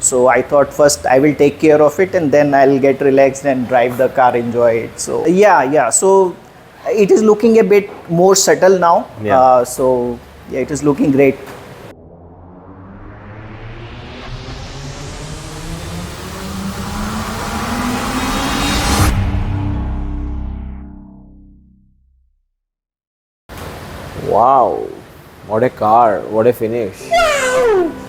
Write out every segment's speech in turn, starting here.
So I thought first I will take care of it and then I'll get relaxed and drive the car, enjoy it. So yeah. So it is looking a bit more subtle now. Yeah. So yeah, it is looking great. Wow, what a car, what a finish.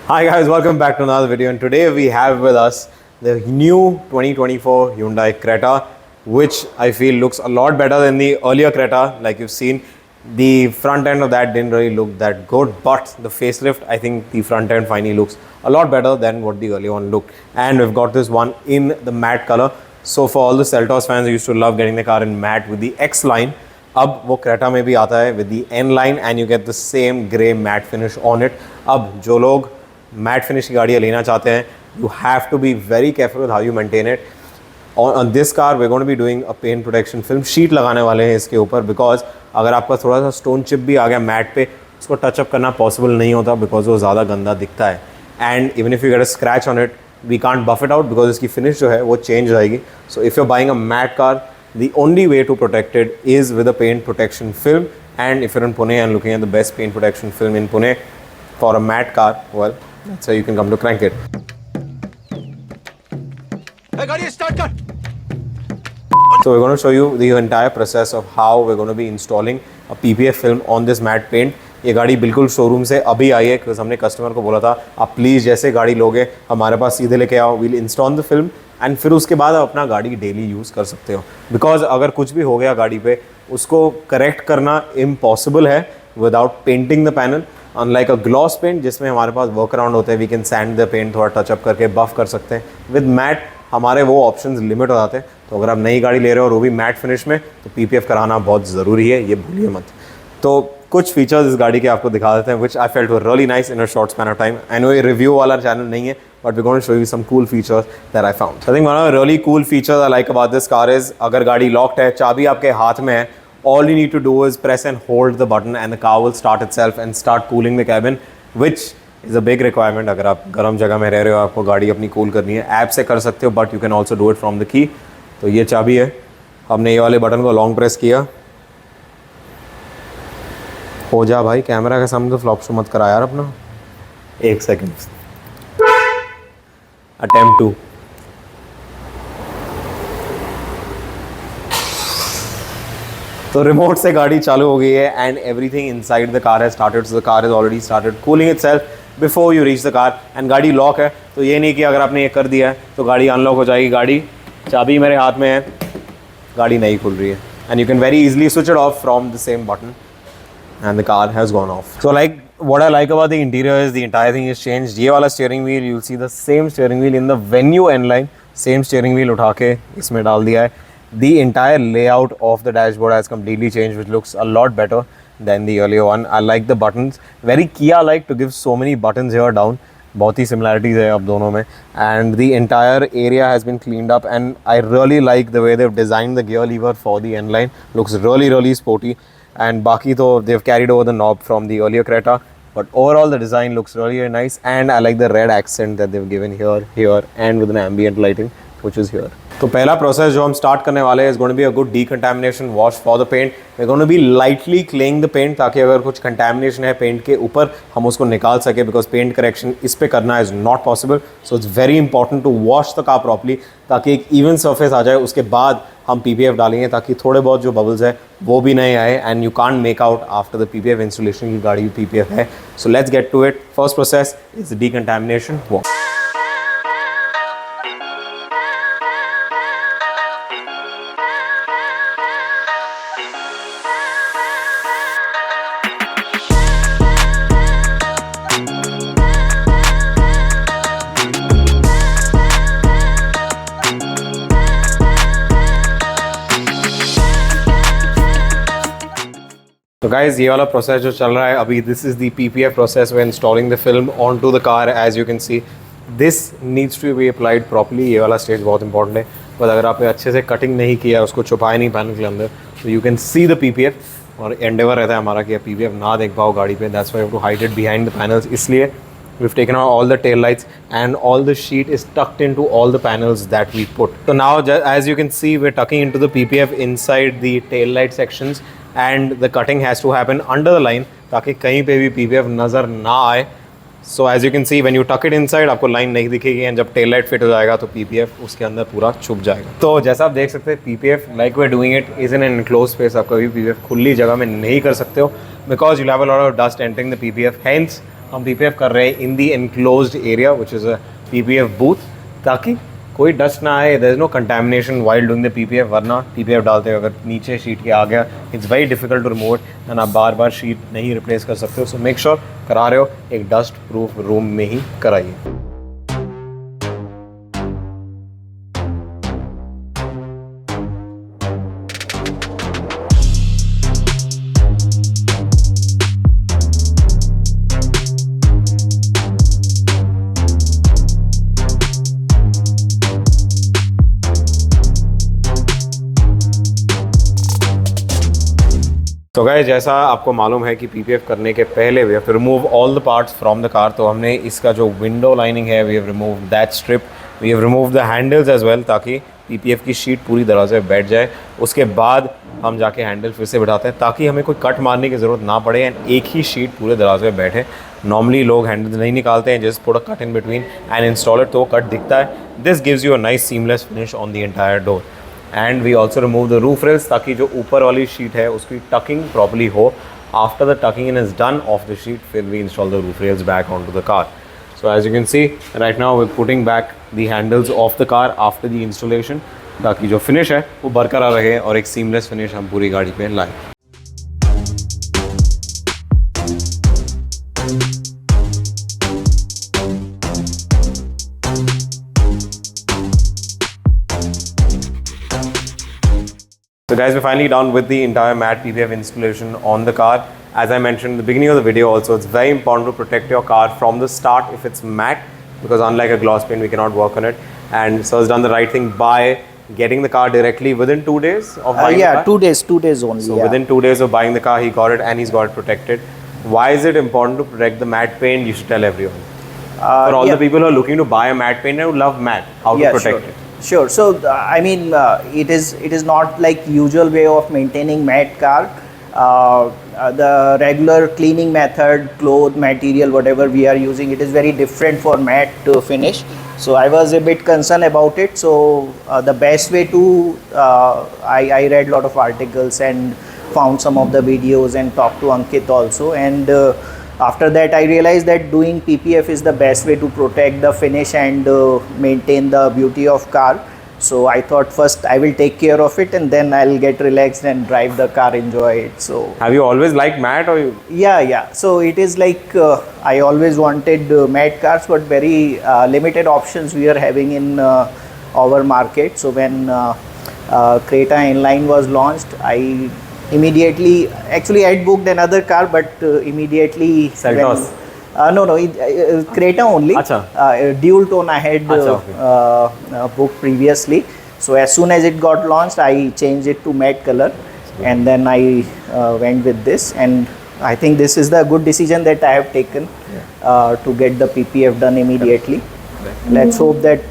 Hi guys, welcome back to another video, and today we have with us the new 2024 Hyundai Creta, which I feel looks a lot better than the earlier Creta. Like you've seen, the front end of that didn't really look that good, but the facelift, I think the front end finally looks a lot better than what the earlier one looked. And we've got this one in the matte color. So for all the Seltos fans who used to love getting the car in matte with the X line, अब वो Creta में भी आता है with the N line and you get the same grey matte finish on it. अब जो लोग matte finish की गाड़ियाँ लेना चाहते हैं, you have to be very careful with how you maintain it. On this car we're going to be doing a paint protection film sheet लगाने वाले हैं इसके ऊपर, because अगर आपका थोड़ा सा stone chip भी आ गया matte पे, उसको touch up करना possible नहीं होता because वो ज़्यादा गंदा दिखता है. And even if you get a scratch on it, we can't buff it out because इसकी finish जो है वो change जाएगी. So if you're buying a matte car, the only way to protect it is with a paint protection film. And if you're in Pune and looking at the best paint protection film in Pune for a matte car, well, that's where you can come to Crank It. So we're going to show you the entire process of how we're going to be installing a PPF film on this matte paint. ये गाड़ी बिल्कुल showroom से अभी आई है, क्योंकि हमने customer को बोला था आप प्लीज़ जैसे गाड़ी लोगे हमारे पास सीधे लेके आओ, we'll install the film and फिर उसके बाद आप अपना गाड़ी डेली यूज़ कर सकते हो. बिकॉज अगर कुछ भी हो गया गाड़ी पे, उसको करेक्ट करना इम्पॉसिबल है without painting the panel. Unlike a gloss paint जिसमें हमारे पास वर्क अराउंड होते हैं, we can sand the paint, थोड़ा टचअप करके बफ कर सकते हैं. विद मैट हमारे वो ऑप्शंस लिमिट हो जाते हैं. तो अगर आप नई गाड़ी ले रहे हो और वो भी मैट फिनिश में, तो PPF कराना बहुत ज़रूरी है, ये भूलिए मत. तो कुछ फीचर्स इस गाड़ी के आपको दिखा देते हैं, which I felt were really nice in a short span of time. I know ये रिव्यू वाला चैनल नहीं है, but we're going to show you some cool features that I found. So I think one of the really cool features I like about this car is, अगर गाड़ी locked है, चाबी आपके हाथ में है, all you need to do is press and hold the button and the car will start itself and start cooling the cabin, which is a big requirement. अगर आप गर्म जगह में रह रहे हो, आपको गाड़ी अपनी कूल करनी है, ऐप से कर सकते हो, but you can also do it from the key. तो ये चाबी है, हमने ये वाले बटन को लॉन्ग प्रेस किया. हो जा भाई, कैमरा के सामने तो फ्लॉप शो मत करा यार अपना. एक सेकेंड. Attempt to. तो रिमोट से गाड़ी चालू हो गई है and everything inside the car has started. So the car has already started cooling itself before you reach the car. And गाड़ी लॉक है, तो ये नहीं कि अगर आपने ये कर दिया है तो गाड़ी अनलॉक हो जाएगी. गाड़ी चाबी मेरे हाथ में है, गाड़ी नहीं खुल रही है. And you can very easily switch it of from the same button and the car has gone off. So like what I like about the interior is the entire thing is changed. ये वाला steering wheel, you'll see the same steering wheel in the Venue N line. Same steering wheel उठा के इसमें डाल दिया है. The entire layout of the dashboard has completely changed, which looks a lot better than the earlier one. I like the buttons, very Kia-like to give so many buttons here down. बहुत ही similarities है अब दोनों में. And the entire area has been cleaned up, and I really like the way they've designed the gear lever for the N line. Looks really sporty. And बाकी तो they've carried over the knob from the earlier Creta, but overall the design looks really nice, and I like the red accent that they've given here and with an ambient lighting which is here. तो पहला process जो हम start करने वाले हैं is going to be a good decontamination wash for the paint. We're going to be lightly claying the paint ताकि अगर कुछ contamination है पेंट के ऊपर हम उसको निकाल सके, because paint correction इस पे करना is not possible. So it's very important to wash the car properly ताकि एक even surface आ जाए. उसके बाद हम PPF डालेंगे ताकि थोड़े बहुत जो बबल्स है वो भी नहीं आए, and you can't make out after the PPF installation की गाड़ी PPF है. So let's get to it. First process is the decontamination wash. तो गाइज ये वाला प्रोसेस जो चल रहा है अभी, this is the PPF process we installing the film on to the car. As you can see this needs to be applied properly. ये वाला स्टेज बहुत इंपॉर्टेंट है, बट अगर आपने अच्छे से कटिंग नहीं किया, उसको छुपाया नहीं पैनल के अंदर, तो you can see the PPF. और एंडेवर रहता है हमारा कि PPF ना देख पाओ गाड़ी पे. That's why you have to hide it behind the panels. इसलिए We've taken out all the tail lights and all the sheet is tucked into all the panels that we put. So now as you can see, we're tucking into the PPF inside the tail light sections and the cutting has to happen under the line ताकि कहीं पे भी PPF नज़र ना आए. So as you can see, when you tuck it inside, आपको line नहीं दिखेगी and जब tail light fit हो जाएगा तो PPF उसके अंदर पूरा छुप जाएगा. तो जैसा आप देख सकते हैं, PPF like we're doing it is in an enclosed space. आप कभी PPF खुली जगह में नहीं कर सकते हो because you'll have a lot of dust entering the PPF. Hence हम PPF कर रहे हैं in the enclosed area which is a PPF booth ताकि कोई डस्ट ना आए. There is no contamination while doing the PPF. वरना PPF डालते हुए अगर नीचे शीट के आ गया, it's very difficult to remove it and आप बार बार शीट नहीं रिप्लेस कर सकते हो. सो मेक श्योर करा रहे हो एक डस्ट प्रूफ रूम में ही कराइए. तो गाइस, जैसा आपको मालूम है कि PPF करने के पहले we have to remove all the parts from the car. तो हमने इसका जो विंडो लाइनिंग है, we have remove that strip, we have remove the handles as well ताकि PPF की शीट पूरी तरह से बैठ जाए. उसके बाद हम जाके हैंडल फिर से बैठाते हैं ताकि हमें कोई कट मारने की ज़रूरत ना पड़े एंड एक ही शीट पूरे दरवाजे में बैठे. नॉर्मली लोग हैंडल्स नहीं निकालते हैं, just put a cut in between and install it, तो कट दिखता है. This gives you a nice seamless finish on the entire door. And we also remove the roof rails ताकि जो ऊपर वाली शीट है उसकी टकिंग प्रॉपर्ली हो. After the tucking is done of the sheet, फिर we install the roof rails back on to the car. So as you can see right now we putting back the handles of the car after the installation ताकि जो finish है वो बरकरार रहे और एक seamless finish हम पूरी गाड़ी पे लाएं. So guys, we're finally done with the entire matte PPF installation on the car. As I mentioned in the beginning of the video also, it's very important to protect your car from the start if it's matte, because unlike a gloss paint, we cannot work on it. And so it's done the right thing by getting the car directly within 2 days of buying the car. 2 days only. So within 2 days of buying the car, he got it and he's got it protected. Why is it important to protect the matte paint? You should tell everyone. For all the people who are looking to buy a matte paint and who love matte, how to protect it. Sure. So I mean, it is not like usual way of maintaining matte car. The regular cleaning method, cloth material, whatever we are using, it is very different for matte finish. So I was a bit concerned about it. So the best way to I read a lot of articles and found some of the videos and talked to Ankit also. And after that, I realized that doing PPF is the best way to protect the finish and maintain the beauty of car. So I thought first I will take care of it and then I'll get relaxed and drive the car, enjoy it. So have you always liked matte or you? Yeah. So it is like I always wanted matte cars, but very limited options we are having in our market. So when Creta Inline was launched, I immediately, actually I had booked another car, but immediately Seltos. No, Creta only. Dual tone I had booked previously. So as soon as it got launched, I changed it to matte color, and then I went with this. And I think this is the good decision that I have taken to get the PPF done immediately. Let's hope that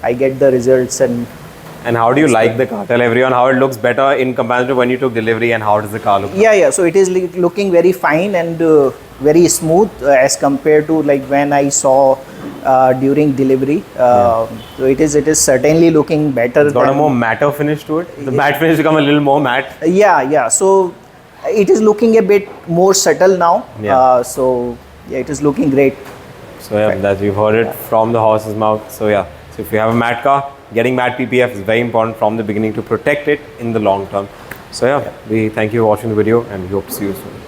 I get the results. And how do you like the car? Tell everyone how it looks better in comparison to when you took delivery, and how does the car look? Yeah. So it is looking very fine and very smooth as compared to like when I saw during delivery. So it is certainly looking better. It's got a more matte finish to it. The matte finish become a little more matte. Yeah. So it is looking a bit more subtle now. So yeah, it is looking great. So yeah, that you've heard it from the horse's mouth. So yeah, so if you have a matte car, getting matte PPF is very important from the beginning to protect it in the long term. So yeah, we thank you for watching the video and we hope to see you soon.